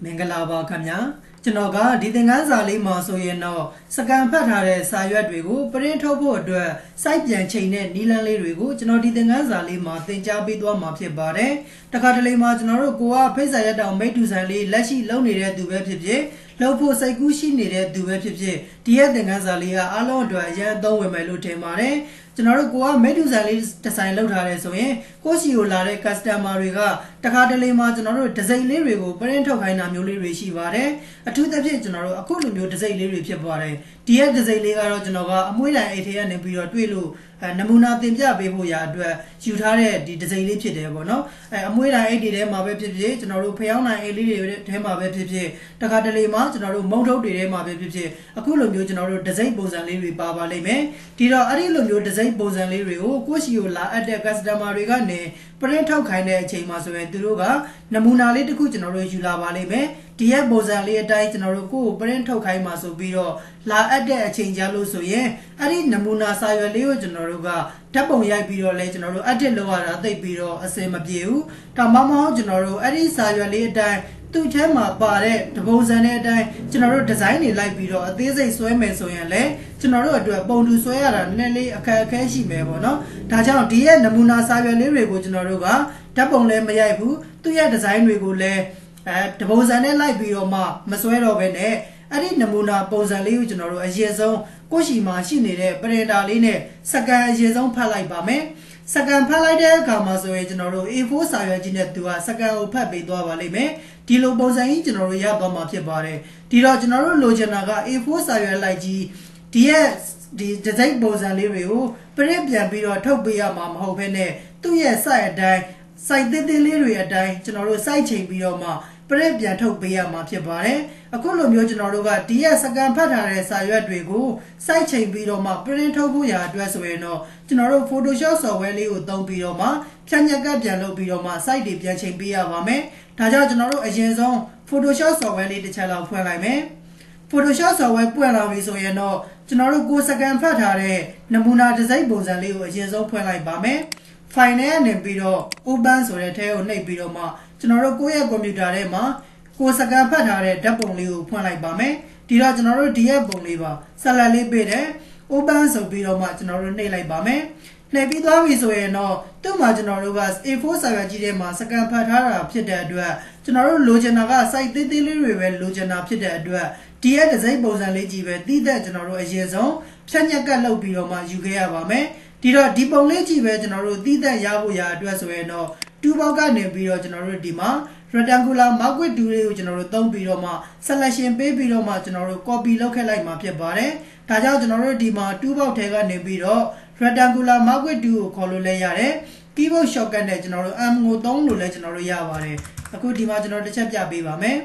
မင်္ဂလာပါခင်ဗျာကျွန်တော်ကဒီသင်ခန်းစာလေးမှာဆိုရင်တော့စကန်ဖတ်ထားတဲ့စာရွက်တွေကိုပရင်းထုတ်ဖို့အတွက်စိုက်ပြန်ချိန်တဲ့နီလန်းလေးတွေကိုကျွန်တော်ဒီသင်ခန်းစာလေးမှာသင်ကြားပေးသွားမှာဖြစ်ပါတယ်တခါတလေမှာကျွန်တော်တို့ကိုကဖိတ်စာရက်တောင်မိတ်တူဆိုင်လေးလက်ရှိလုပ်နေတဲ့သူပဲဖြစ်ဖြစ်လုပ်ဖို့စိတ်ကူးရှိနေတဲ့သူပဲဖြစ်ဖြစ်ဒီရဲ့သင်ခန်းစာလေးကအားလုံးအတွက်အရင်အသုံးဝင်မယ်လို့ထင်ပါတယ်ကျွန်တော်တို့ကိုကမိတ်တူဆိုင်လေးဒီဇိုင်းလုပ်ထားတယ်ဆိုရင်ကိုရှိကိုလာတဲ့ customer တွေကတခါတလေမှာကျွန်တော်တို့ဒီဇိုင်းလေးတွေကိုပရင်းထုတ်ခိုင်းတာမျိုးလေးတွေရှိပါတယ်အထူးသဖြင့်ကျွန်တော်တို့အခုလိုမျိုးဒီဇိုင်းလေးတွေဖြစ်ပါတယ်ဒီရဲ့ဒီဇိုင်းလေးကတော့ကျွန်တော်ကအမွှေးတိုင်အိတ်ထဲကနေပြီးတော့တွေ့လို့နမူနာတင်ပြပေးဖို့ရာအတွက်ယူထားတဲ့ဒီဒီဇိုင်းလေးဖြစ်တယ်ပေါ့နော်အမွှေးတိုင်အိတ်တွေထဲမှာပဲဖြစ်ဖြစ်ကျွန်တော်တို့ဖျောင်းနိုင်အိတ်လေးတွေထဲမှာပဲဖြစ်ဖြစ်တခါတလေမှာကျွန်တော်တို့မုံထုတ်တွေထဲမှာပဲဖြစ်ဖြစ်အခုလိုမျိုးကျွန်တော်တို့ဒီဇိုင်းပုံစံလေးတွေပါလိမ့်မယ်ဒီတော့အဲ့ဒီလိုမျိုးဒီဇိုင်းပုံစံလေးတွေကိုကိုရှိကိုလာအပ်တဲ့ customer တွေကနေပရင်းထုတ်ခိုင်းတဲ့အချိန်မှာဆိုရင်သူတို့ကနမူနာလေးတစ်ခုကျွန်တော်တို့ယူလာပါလိမ့်မယ်ဒီရဲ့ပုံစံလေးအတိုင်းကျွန်တော်တို့ကိုပရင်းထုတ်ခိုင်းမှာဆိုပြီးတော့လာအပ်တဲ့အချိန်ကြာလို့ဆိုရင်အဲ့ဒီနမူနာစာရွက်လေးကိုကျွန်တော်တို့ကဓာတ်ပုံရိုက်ပြီးတော့လဲကျွန်တော်တို့ edit လုပ်ရတာသိပြီးတော့အဆင်မပြေဘူးဒါမှမဟုတ်ကျွန်တော်တို့အဲ့ဒီစာရွက်လေးအတိုင်းသူ့ထဲမှာပါတဲ့တပုံစံတဲ့အတိုင်းကျွန်တော်တို့ဒီဇိုင်းတွေလိုက်ပြီးတော့အသေးစိတ်ဆွဲမယ်ဆိုရင်လည်းကျွန်တော်တို့အတွက်ပုံတူဆွဲရတာနည်းနည်းလေးအခက်အခဲရှိမယ်ပေါ့နော်ဒါကြောင့်ဒီရဲ့နမူနာစာရွက်လေးတွေကိုကျွန်တော်တို့ကဓာတ်ပုံလည်းမရိုက်ဘူးသူ့ရဲ့ဒီဇိုင်းတွေကိုလည်းတပုံစံနဲ့လိုက်ပြီးတော့မှမဆွဲတော့ဘဲနဲ့အဲ့ဒီနမူနာပုံစံလေးကိုကျွန်တော်တို့အရင်ဆုံးကိုရှိမှာရှိနေတဲ့ပရင်တာလေးနဲ့စကန်အရင်ဆုံးဖတ်လိုက်ပါမယ်စကန်ဖတ်လိုက်တဲ့အခါမှာဆိုရင်ကျွန်တော်တို့ A4 စာရွက်ကြီးနဲ့သူကစကန်ကိုဖတ်ပေးသွားပါလိမ့်မယ်ဒီလိုပုံစံကြီးကျွန်တော်တို့ရသွားမှာဖြစ်ပါတယ်ဒီတော့ကျွန်တော်တို့လိုချင်တာက A4 စာရွက်လိုက်ကြီးဒီရဲ့ဒီဒီဇိုင်းပုံစံလေးတွေကိုပရင့်ပြန်ပြီးတော့ထုတ်ပေးရမှာမဟုတ်ဘဲနဲ့သူ့ရဲ့ site အတိုင်း site သေးသေးလေးတွေအတိုင်းကျွန်တော်တို့ site ချိန်ပြီးတော့မှပရင့်ပြန်ထုတ်ပေးရမှာဖြစ်ပါတယ်အခုလိုမျိုးကျွန်တော်တို့ကဒီရဲ့စကန်ဖတ်ထားတဲ့စာရွက်တွေကို site ချိန်ပြီးတော့မှ print ထုတ်ဖို့ရာအတွက်ဆိုရင်တော့ကျွန်တော်တို့ Photoshop software လေးကိုသုံးပြီးတော့မှဖြန့်ညက်ကပ်ပြန်လုပ်ပြီးတော့မှ site တွေပြန်ချိန်ပေးရပါမယ်ဒါကြောင့်ကျွန်တော်တို့အရင်ဆုံး Photoshop software လေးတစ်ချက်လောက်ဖွင့်လိုက်မယ် Photoshop software ပွင့်လာပြီဆိုရင်တော့ကျွန်တော်တို့ကိုစကန်ဖတ်ထားတဲ့နမူနာဒီဇိုင်းပုံစံလေးကိုအရင်ဆုံးဖွင့်လိုက်ပါမယ် file နဲ့နေပြီးတော့ open ဆိုတဲ့ထဲကိုနှိပ်ပြီးတော့မှကျွန်တော်တို့ကိုယ့်ရဲ့ကွန်ပျူတာထဲမှာကိုစကန်ဖတ်ထားတဲ့ဓာတ်ပုံလေးကိုဖွင့်လိုက်ပါမယ်ဒီတော့ကျွန်တော်တို့ဒီရဲ့ပုံလေးပါဆက်လက်လေးပေးတယ် open ဆိုပြီးတော့မှကျွန်တော်တို့နှိပ်လိုက်ပါမယ်နှိပ်ပြီးသွားပြီဆိုရင်တော့သူ့မှာကျွန်တော်တို့က A4 စာရွက်ကြီးထဲမှာစကန်ဖတ်ထားတာဖြစ်တဲ့အတွက်ကျွန်တော်တို့လိုချင်တာက site သေးသေးလေးတွေပဲလိုချင်တာဖြစ်တဲ့အတွက်ဒီရဲ့ဒီဇိုင်းပုံစံလေးကြီးပဲတီးသက်ကျွန်တော်တို့အရင်ဆုံးဖြတ်ညက်ကပ်လုပ်ပြီးတော့မှယူခဲ့ရပါမယ်ဒီတော့ဒီပုံလေးကြီးပဲကျွန်တော်တို့တီးသက်ရဖို့ရာအတွက်ဆိုရင်တော့2ဘောက်ကနေပြီးတော့ကျွန်တော်တို့ဒီမှာ rectangular marquee tool လေးကိုကျွန်တော်တို့သုံးပြီးတော့မှ selection ပေးပြီးတော့မှကျွန်တော်တို့ copy လုပ်ခဲ့လိုက်မှာဖြစ်ပါတယ်ဒါကြောင့်ကျွန်တော်တို့ဒီမှာ2ဘောက်ထဲကနေပြီးတော့ rectangular marquee tool ကိုခေါ်လို့လဲရတယ် keyboard shortcut နဲ့ကျွန်တော်တို့ M ကိုသုံးလို့လဲကျွန်တော်တို့ရပါတယ်အခုဒီမှာကျွန်တော်တစ်ချက်ပြပေးပါမယ်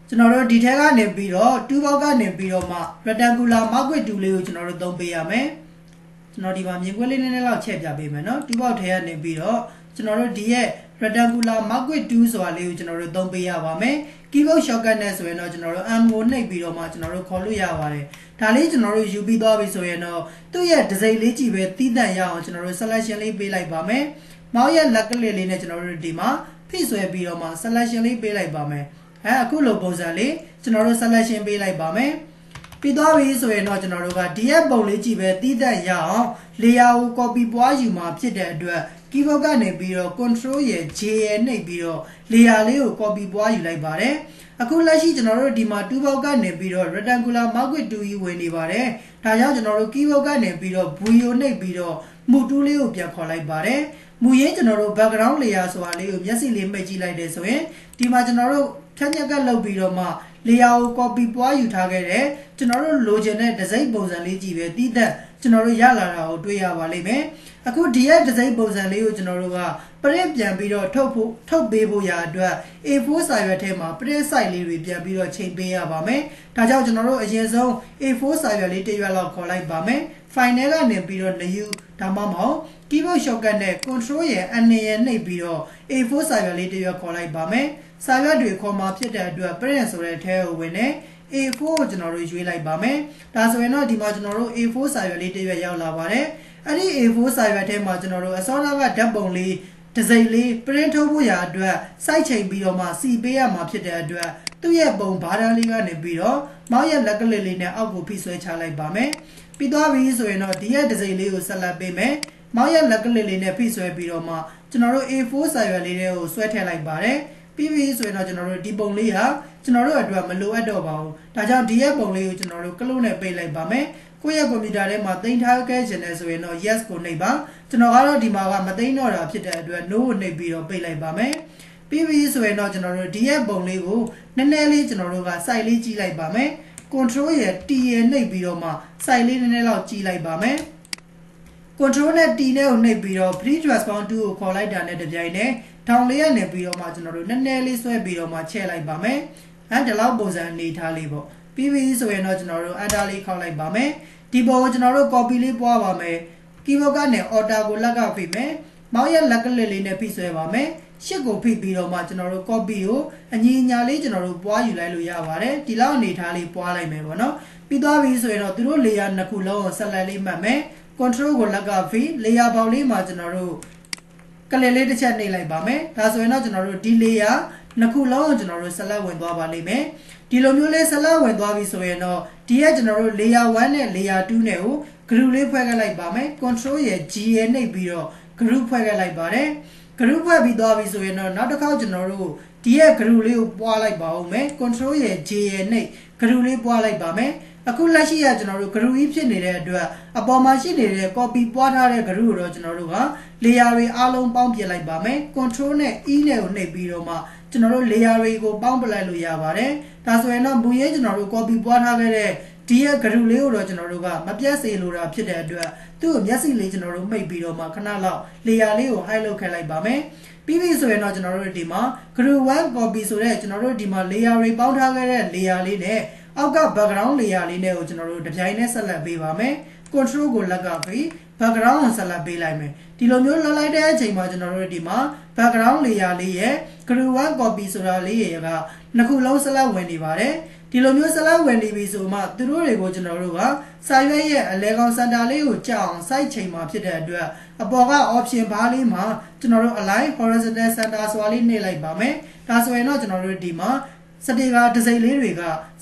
ကျွန်တော်တို့ဒီထဲကနေပြီးတော့2ဘောက်ကနေပြီးတော့မှ rectangular marquee tool လေးကိုကျွန်တော်တို့သုံးပေးရမယ်ကျွန်တော်ဒီမှာမြင်ကွက်လေးနည်းနည်းလောက်ချက်ပြပေးမယ်နော်2ဘောက်ထဲကနေပြီးတော့ကျွန်တော်တို့ဒီရဲ့ rectangular marquee tool ဆိုတာလေးကိုကျွန်တော်တို့သုံးပေးရပါမယ် keyboard shortcut နဲ့ဆိုရင်တော့ကျွန်တော်တို့ M ကိုနှိပ်ပြီးတော့မှကျွန်တော်တို့ခေါ်လို့ရပါတယ်ဒါလေးကျွန်တော်တို့ယူပြီးသွားပြီဆိုရင်တော့သူ့ရဲ့ဒီဇိုင်းလေးကြည့်ပဲတီးတန့်ရအောင်ကျွန်တော်တို့ selection လေးပေးလိုက်ပါမယ်မောင်ရဲ့လက်ကလေးလေးနဲ့ကျွန်တော်တို့ဒီမှာဖိဆွဲပြီးတော့မှ selection လေးပေးလိုက်ပါမယ်အခုလိုပုံစံလေးကျွန်တော်တို့ selection ပေးလိုက်ပါမယ်ပြီးသွားပြီဆိုရင်တော့ကျွန်တော်တို့ကဒီရဲ့ပုံလေးကြည့်ပဲတီးတန့်ရအောင် layer ကို copy ပွားယူမှာဖြစ်တဲ့အတွက် keyboard ကနေပြီးတော့ control ရဲ့ J ရဲ့နှိပ်ပြီးတော့ layer လေးကို copy ပွားယူလိုက်ပါတယ်အခုလက်ရှိကျွန်တော်တို့ဒီမှာ2ဘောက်ကနေပြီးတော့ rectangular marquee tool ကြီးဝင်နေပါတယ်ဒါကြောင့်ကျွန်တော်တို့ keyboard ကနေပြီးတော့ V ကိုနှိပ်ပြီးတော့ move tool လေးကိုပြန်ခေါ်လိုက်ပါတယ်မူရင်းကျွန်တော်တို့ background layer ဆိုတာလေးကိုမျက်စိလေးမှိတ်ကြည့်လိုက်တယ်ဆိုရင်ဒီမှာကျွန်တော်တို့ဖြတ်ညက်ကပ်လုပ်ပြီးတော့မှ layer ကို copy ပွားယူထားခဲ့တဲ့ကျွန်တော်တို့လိုချင်တဲ့ဒီဇိုင်းပုံစံလေးကြီးပဲတီးသက်ကျွန်တော်တို့ရလာတာကိုတွေ့ရပါလိမ့်မယ်အခုဒီရဲ့ဒီဇိုင်းပုံစံလေးကိုကျွန်တော်တို့ကပရင့်ပြန်ပြီးတော့ထုတ်ပေးဖို့ရာအတွက် A4 စာရွက်ထဲမှာ print site လေးတွေပြန်ပြီးတော့ချိန်ပေးရပါမယ်ဒါကြောင့်ကျွန်တော်တို့အရင်ဆုံး A4 စာရွက်လေးတစ်ရွက်လောက်ခေါ်လိုက်ပါမယ် file ထဲကနေပြီးတော့ new ဒါမှမဟုတ် keyboard shortcut နဲ့ control ရဲ့ N ရဲ့နှိပ်ပြီးတော့ A4 စာရွက်လေးတစ်ရွက်ခေါ်လိုက်ပါမယ်စာရွက်တွေခေါ်မှာဖြစ်တဲ့အတွက် print ဆိုတဲ့ထဲကိုဝင်နေ A4 ကိုကျွန်တော်တို့ရွေးလိုက်ပါမယ်ဒါဆိုရင်တော့ဒီမှာကျွန်တော်တို့ A4 စာရွက်လေးတစ်ရွက်ရောက်လာပါတယ်အဲ့ဒီ A4 စာရွက်ထဲမှာကျွန်တော်တို့အစောကဓာတ်ပုံလေး တစိမ့်လေး print ထုတ်ဖို့ရာအတွက်စိုက်ချိန်ပြီးတော့မှစီပေးရမှာဖြစ်တဲ့အတွက်သူ့ရဲ့ပုံဘားတန်းလေးကနေပြီးတော့မောက်ရဲ့လက်ကလေးလေးနဲ့အောက်ကိုဖိဆွဲချလိုက်ပါမယ်ပြီးသွားပြီဆိုရင်တော့ဒီရဲ့တစိမ့်လေးကိုဆက်လက်ပေးမယ်မောက်ရဲ့လက်ကလေးလေးနဲ့ဖိဆွဲပြီးတော့မှကျွန်တော်တို့ A4 စာရွက်လေးတွေကိုဆွဲထည့်လိုက်ပါတယ်ပြီးပြီဆိုရင်တော့ကျွန်တော်တို့ဒီပုံလေးဟာကျွန်တော်တို့အတွက်မလိုအပ်တော့ပါဘူးဒါကြောင့်ဒီရဲ့ပုံလေးကိုကျွန်တော်တို့ကလုတ်နဲ့ပိတ်လိုက်ပါမယ်ကိုယ့်ရဲ့ကွန်ပျူတာထဲမှာတင်ထားခဲ့ခြင်းနဲ့ဆိုရင်တော့ yes ကိုနှိပ်ပါကျွန်တော်ကတော့ဒီမှာကမသိတော့တာဖြစ်တဲ့အတွက် no ကိုနှိပ်ပြီးတော့ပိတ်လိုက်ပါမယ်ပြီးပြီဆိုရင်တော့ကျွန်တော်တို့ဒီရဲ့ပုံလေးကိုနည်းနည်းလေးကျွန်တော်တို့က site လေးကြီးလိုက်ပါမယ် control ရဲ့ T ရဲ့နှိပ်ပြီးတော့မှ site လေးနည်းနည်းလောက်ကြီးလိုက်ပါမယ် control နဲ့ T နဲ့ကိုနှိပ်ပြီးတော့ free transform 2ကိုခေါ်လိုက်တာနဲ့တပြိုင်နက်ထောင်လေးရနေပြီးတော့မှကျွန်တော်တို့နည်းနည်းလေးဆွဲပြီးတော့မှချဲ့လိုက်ပါမယ်ဒီလောက်ပုံစံအနေထားလေးပေါ့ပြီးပြီဆိုရင်တော့ကျွန်တော်တို့ enter လေးခေါက်လိုက်ပါမယ်ဒီပုံကိုကျွန်တော်တို့ copy လေးပွားပါမယ် keyboard ကနေ order ကိုလက်ကဖိမယ်မောက်ရဲ့လက်ကလေးနဲ့ဖိဆွဲပါမယ်ရှစ်ကိုဖိပြီးတော့မှကျွန်တော်တို့ copy ကိုအညီညာလေးကျွန်တော်တို့ပွားယူလိုက်လို့ရပါတယ်ဒီလောက်အနေထားလေးပွားလိုက်မယ်ပေါ့နော်ပြီးသွားပြီဆိုရင်တော့သူတို့ layer နှစ်ခုလုံးကိုဆက်လက်လေးမှတ်မယ် control ကိုလက်ကဖိ layer ပေါက်လေးမှာကျွန်တော်တို့ကလေးလေးတစ်ချက်နှိပ်လိုက်ပါမယ်ဒါဆိုရင်တော့ကျွန်တော်တို့ဒီ layer နှစ်ခုလုံးကိုကျွန်တော်တို့ဆက်လက်ဝင်သွားပါလိမ့်မယ်ဒီလိုမျိုးလေးဆက်လက်ဝင်သွားပြီဆိုရင်တော့ဒီကကျွန်တော်တို့ layer 1နဲ့ layer 2နဲ့ကို group လေးဖွဲ့ခဲ့လိုက်ပါမယ် control ရဲ့ G ရဲ့နှိပ်ပြီးတော့ group ဖွဲ့ခဲ့လိုက်ပါတယ် group ဖွဲ့ပြီးသွားပြီဆိုရင်တော့နောက်တစ်ခေါက်ကျွန်တော်တို့ဒီရဲ့ group လေးကိုပွားလိုက်ပါဦးမယ် control ရဲ့ J ရဲ့နှိပ် group လေးပွားလိုက်ပါမယ်အခုလက်ရှိကကျွန်တော်တို့ group ကြီးဖြစ်နေတဲ့အတွက်အပေါ်မှာရှိနေတဲ့ copy ပွားထားတဲ့ group ကိုတော့ကျွန်တော်တို့က layer တွေအားလုံးပေါင်းပြလိုက်ပါမယ် control နဲ့ E နဲ့ကိုနှိပ်ပြီးတော့မှကျွန်တော်တို့ layer တွေကိုပေါင်းပလိုက်လို့ရပါတယ်ဒါဆိုရင်တော့မူရေးကျွန်တော်တို့ copy ပွားထားခဲ့တဲ့ဒီရဲ့ group လေးကိုတော့ကျွန်တော်တို့ကမပြတ်စေလိုတာဖြစ်တဲ့အတွက်သူ့ကိုမျက်စိလေးကျွန်တော်တို့မှိတ်ပြီးတော့မှခဏလောက် layer လေးကို hide လုပ်ခဲ့လိုက်ပါမယ်ပြီးပြီဆိုရင်တော့ကျွန်တော်တို့ဒီမှာ group 1 copy ဆိုတဲ့ကျွန်တော်တို့ဒီမှာ layer တွေပေါင်းထားခဲ့တဲ့ layer လေးနဲ့အောက်က background layer လေးနဲ့ကိုကျွန်တော်တို့တစ်ပြိုင်နက်ဆက်လက်ပေးပါမယ် control ကိုလက်ကပြီး background ကိုဆက်လက်ပေးလိုက်မယ်ဒီလိုမျိုးလှလိုက်တဲ့အချိန်မှာကျွန်တော်တို့ဒီမှာ background layer လေးရဲ့ group 1 copy ဆိုတာလေးရဲ့ကနှစ်ခုလုံးဆက်လက်ဝင်နေပါတယ်ဒီလိုမျိုးဆက်လက်ဝင်နေပြီဆိုမှသူတို့တွေကိုကျွန်တော်တို့ကစာရွက်ရဲ့အလဲကောင်စင်တာလေးကိုကြောက်အောင် site ချိန်မှာဖြစ်တဲ့အတွက်အပေါ်က option bar လေးမှာကျွန်တော်တို့ align horizontal center ဆိုတာလေးနှိပ်လိုက်ပါမယ်ဒါဆိုရင်တော့ကျွန်တော်တို့ဒီမှာစတေကာဒစိမ့်လေးတွေ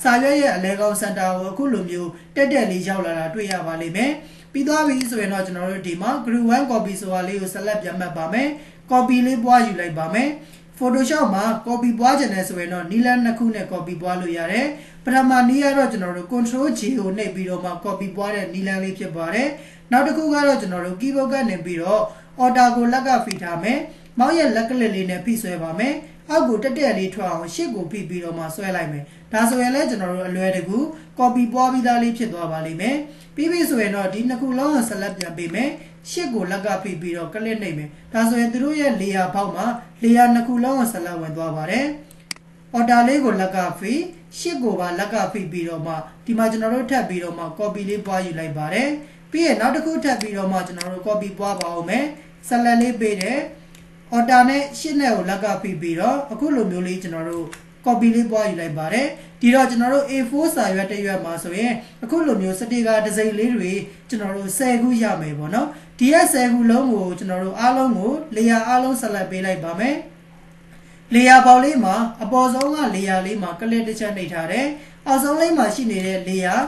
ကစာရွက်ရဲ့အလဲကောင်စင်တာကိုအခုလိုမျိုးတက်တက်လေးရောက်လာတာတွေ့ရပါလိမ့်မယ်ပြီးသွားပြီဆိုရင်တော့ကျွန်တော်တို့ဒီမှာ group 1 copy ဆိုတာလေးကိုဆက်လက်ပြန်မှတ်ပါမယ် copy လေးပွားယူလိုက်ပါမယ် Photoshop မှာ copy ပွားချင်တယ်ဆိုရင်တော့နီလန်းနှစ်ခုနဲ့ copy ပွားလို့ရတယ်ပထမနည်းကတော့ကျွန်တော်တို့ control G ကိုနှိပ်ပြီးတော့မှ copy ပွားတဲ့နီလန်းလေးဖြစ်ပါတယ်နောက်တစ်ခုကတော့ကျွန်တော်တို့ keyboard ကနေပြီးတော့ order ကိုလက်ကဖိထားမယ်မောက်ရဲ့လက်ကလေးလေးနဲ့ဖိဆွဲပါမယ်အောက်ကိုတက်တက်လေးထွက်အောင်ရှစ်ကိုဖိပြီးတော့မှဆွဲလိုက်မယ်ဒါဆိုရင်လည်းကျွန်တော်တို့အလွယ်တကူ copy ပွားပြီးသားလေးဖြစ်သွားပါလိမ့်မယ်ပြီးပြီဆိုရင်တော့ဒီနှစ်ခုလုံးကိုဆက်လက်ပြန်ပေးမယ်ရှစ်ကိုလက်ကဖိပြီးတော့ကလစ်နှိပ်မယ်ဒါဆိုရင်သူတို့ရဲ့ layer ဘောက်မှာ layer နှစ်ခုလုံးကိုဆက်လက်ဝင်သွားပါတယ် order လေးကိုလက်ကဖိရှစ်ကိုပါလက်ကဖိပြီးတော့မှဒီမှာကျွန်တော်တို့ထပ်ပြီးတော့မှ copy လေးပွားယူလိုက်ပါတယ်ပြီးရင်နောက်တစ်ခုထပ်ပြီးတော့မှကျွန်တော်တို့ copy ပွားပါအောင်မယ်ဆက်လက်လေးပေးတယ် order နဲ့ရှစ်နဲ့ကိုလက်ကဖိပြီးတော့အခုလိုမျိုးလေးကျွန်တော်တို့ copy လေးပွားယူလိုက်ပါတယ်ဒီတော့ကျွန်တော်တို့ A4 စာရွက်တစ်ရွက်မှာဆိုရင်အခုလိုမျိုးစတေကာဒီဇိုင်းလေးတွေကျွန်တော်တို့10ခုရမယ်ပေါ့နော်ဒီရဲ့10ခုလုံးကိုကျွန်တော်တို့အားလုံးကို layer အားလုံးဆက်လက်ပေးလိုက်ပါမယ် layer ပေါက်လေးမှာအပေါ်ဆုံးက layer လေးမှာကလစ်တစ်ချက်နှိပ်ထားတယ်အောက်ဆုံးလေးမှာရှိနေတဲ့ layer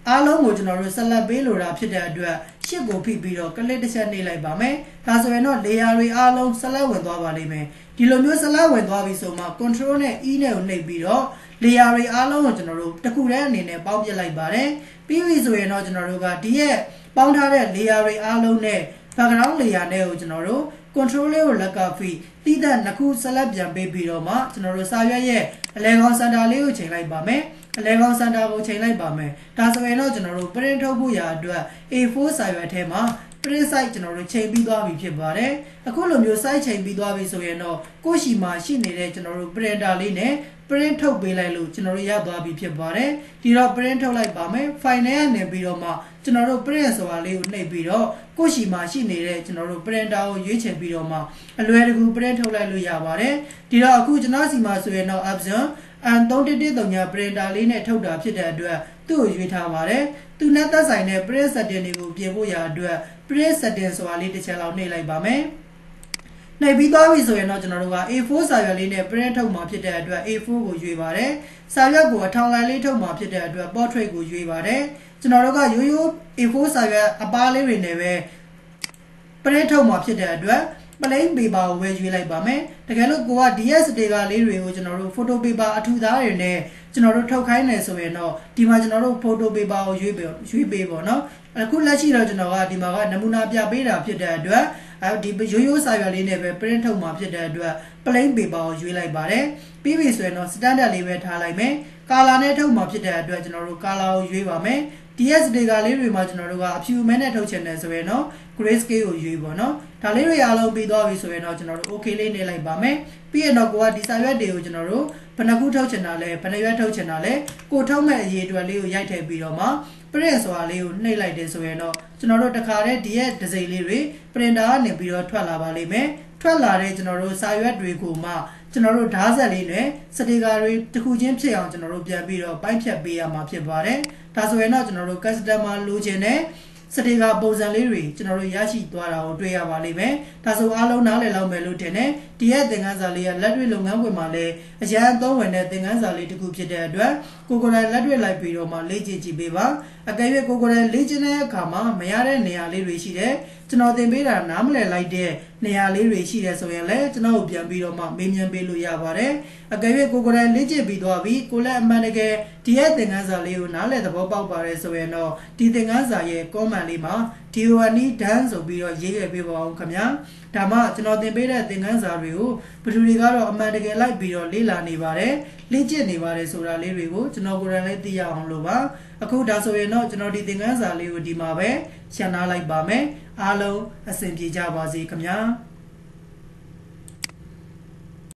အားလုံးကိုကျွန်တော်တို့ဆက်လက်ပေးလိုတာဖြစ်တဲ့အတွက်ရှစ်ကိုဖိပြီးတော့ကလစ်တစ်ချက်နှိပ်လိုက်ပါမယ်ဒါဆိုရင်တော့ layer တွေအားလုံးဆက်လက်ဝင်သွားပါလိမ့်မယ်ဒီလိုမျိုးဆက်လက်ဝင်သွားပြီဆိုမှ control နဲ့ E နဲ့ကိုနှိပ်ပြီးတော့ layer တွေအားလုံးကိုကျွန်တော်တို့တစ်ခုတည်းအနေနဲ့ပေါင်းပြလိုက်ပါတယ်ပြီးပြီဆိုရင်တော့ကျွန်တော်တို့ကဒီရဲ့ပေါင်းထားတဲ့ layer တွေအားလုံးနဲ့ background layer နဲ့ကိုကျွန်တော်တို့ control လေးကိုလက်ကဖိတိသက်နှစ်ခုဆက်လက်ပြန်ပေးပြီးတော့မှကျွန်တော်တို့စာရွက်ရဲ့အလဲကောင်စင်တာလေးကိုချိန်လိုက်ပါမယ်အလဲကောင်စင်တာကိုချိန်လိုက်ပါမယ်ဒါဆိုရင်တော့ကျွန်တော်တို့ print ထုတ်ဖို့ရာအတွက် A4 စာရွက်ထဲမှာ print size ကျွန်တော်တို့ချိန်ပြီးသွားပြီဖြစ်ပါတယ်အခုလိုမျိုး size ချိန်ပြီးသွားပြီဆိုရင်တော့ကိုယ့်ရှိမှာရှိနေတဲ့ကျွန်တော်တို့ printer လေးနဲ့ print ထုတ်ပေးလိုက်လို့ကျွန်တော်တို့ရသွားပြီဖြစ်ပါတယ်ဒီတော့ print ထုတ်လိုက်ပါမယ် file နဲ့နေပြီးတော့မှကျွန်တော်တို့ print ဆိုတာလေးကိုနှိပ်ပြီးတော့ကိုယ့်ရှိမှာရှိနေတဲ့ကျွန်တော်တို့ printer ကိုရွေးချယ်ပြီးတော့မှအလွယ်တကူ print ထုတ်လိုက်လို့ရပါတယ်ဒီတော့အခုကျွန်တော်စီမှာဆိုရင်တော့ option N311 printer လေးနဲ့ထုတ်တာဖြစ်တဲ့အတွက်သူ့ကိုရွေးထားပါတယ်သူနဲ့သက်ဆိုင်တဲ့ print setting တွေကိုပြင်ဖို့ရာအတွက် print setting ဆိုတာလေးတစ်ချက်လောက်နှိပ်လိုက်ပါမယ် နေပြီးသွားပြီဆိုရင်တော့ကျွန်တော်တို့က A4 စာရွက်လေးနဲ့ print ထုတ်မှာဖြစ်တဲ့အတွက် A4 ကိုရွေးပါတယ်စာရွက်ကိုအထောင်လိုင်းလေးထုတ်မှာဖြစ်တဲ့အတွက် portrait ကိုရွေးပါတယ်ကျွန်တော်တို့ကရိုးရိုး A4 စာရွက်အပါးလေးတွေနဲ့ပဲ print ထုတ်မှာဖြစ်တဲ့အတွက် plain paper ကိုပဲရွေးလိုက်ပါမယ်တကယ်လို့ကိုက DS sticker လေးတွေကိုကျွန်တော်တို့ photo paper အထူသားတွေနဲ့ကျွန်တော်တို့ထုတ်ခိုင်းနေဆိုရင်တော့ဒီမှာကျွန်တော်တို့ photo paper ကိုရွေးပေးပေါ့နော်အခုလက်ရှိတော့ကျွန်တော်ကဒီမှာကနမူနာပြပေးတာဖြစ်တဲ့အတွက်ဒီရိုးရိုးစာရွက်လေးနဲ့ပဲ print ထုတ်မှာဖြစ်တဲ့အတွက် plain paper ကိုရွေးလိုက်ပါတယ်ပြီးပြီဆိုရင်တော့ standard လေးပဲထားလိုက်မယ် color နဲ့ထုတ်မှာဖြစ်တဲ့အတွက်ကျွန်တော်တို့ color ကိုရွေးပါမယ် DS sticker လေးတွေမှာကျွန်တော်တို့ကအဖြူမဲနဲ့ထုတ်ချင်တယ်ဆိုရင်တော့ gray scale ကိုရွေးပေါ့နော်ဒါလေးတွေအားလုံးပြီးသွားပြီဆိုရင်တော့ကျွန်တော်တို့ okay လေးနေလိုက်ပါမယ်ပြီးရင်တော့ကိုကဒီစာရွက်တွေကိုကျွန်တော်တို့ဘယ်နှခုထုတ်ချင်တာလဲဘယ်နှရွက်ထုတ်ချင်တာလဲကိုထုတ်မဲ့အရေးအတွက်လေးကိုရိုက်ထည့်ပြီးတော့မှ print ဆိုတာလေးကိုနှိပ်လိုက်တယ်ဆိုရင်တော့ကျွန်တော်တို့တခါတည်းဒီရဲ့ဒီဇိုင်လေးတွေ printer ကနေပြီးတော့ထွက်လာပါလိမ့်မယ်ထွက်လာတဲ့ကျွန်တော်တို့စာရွက်တွေကိုမှကျွန်တော်တို့ဓာတ်ဆက်လေးနဲ့စတီကာတွေတစ်ခုချင်းဖြစ်အောင်ကျွန်တော်တို့ပြန်ပြီးတော့ပိုင်းဖြတ်ပေးရမှာဖြစ်ပါတယ်ဒါဆိုရင်တော့ကျွန်တော်တို့ customer လိုချင်တဲ့စတီကာပုံစံလေးတွေကျွန်တော်တို့ရရှိသွားတာကိုတွေ့ရပါလိမ့်မယ်ဒါဆိုအားလုံးနားလည်လောက်မယ်လို့ထင်တယ်ဒီရဲ့သင်ခန်းစာလေးကလက်တွေ့လုပ်ငန်းခွင်မှာလည်းအရန်အသုံးဝင်တဲ့သင်ခန်းစာလေးတစ်ခုဖြစ်တဲ့အတွက်ကိုကိုယ်တိုင်လက်တွေ့လိုက်ပြီးတော့မှလေ့ကျင့်ကြည့်ပေးပါအကယ်၍ကိုကိုယ်တိုင်လေ့ကျင့်တဲ့အခါမှာမရတဲ့နေရာလေးတွေရှိတယ်ကျွန်တော်သင်ပေးတာနားမလည်လိုက်တဲ့နေရာလေးတွေရှိတယ်ဆိုရင်လည်းကျွန်တော်ကိုပြန်ပြီးတော့မှမေးမြန်းပေးလို့ရပါတယ်အကယ်၍ကိုကိုယ်တိုင်လေ့ကျင့်ပြီးသွားပြီကိုလည်းအမှန်တကယ်ဒီရဲ့သင်ခန်းစာလေးကိုနားလည်သဘောပေါက်ပါတယ်ဆိုရင်တော့ဒီသင်ခန်းစာရဲ့ comment လေးမှာ DONE done ဆိုပြီးတော့ရေးခဲ့ပေးပါအောင်ခင်ဗျာဒါမှကျွန်တော်သင်ပေးတဲ့သင်ခန်းစာတွေကိုဘယ်သူတွေကတော့အမှန်တကယ်လိုက်ပြီးတော့လေ့လာနေပါတယ်လေ့ကျင့်နေပါတယ်ဆိုတာလေးတွေကိုကျွန်တော်ကိုယ်တိုင်လည်းသိရအောင်လို့ပါအခုဒါဆိုရင်တော့ကျွန်တော်ဒီသင်ခန်းစာလေးကိုဒီမှာပဲရှင်းထားလိုက်ပါမယ်အားလုံးအဆင်ပြေကြပါစေခင်ဗျာ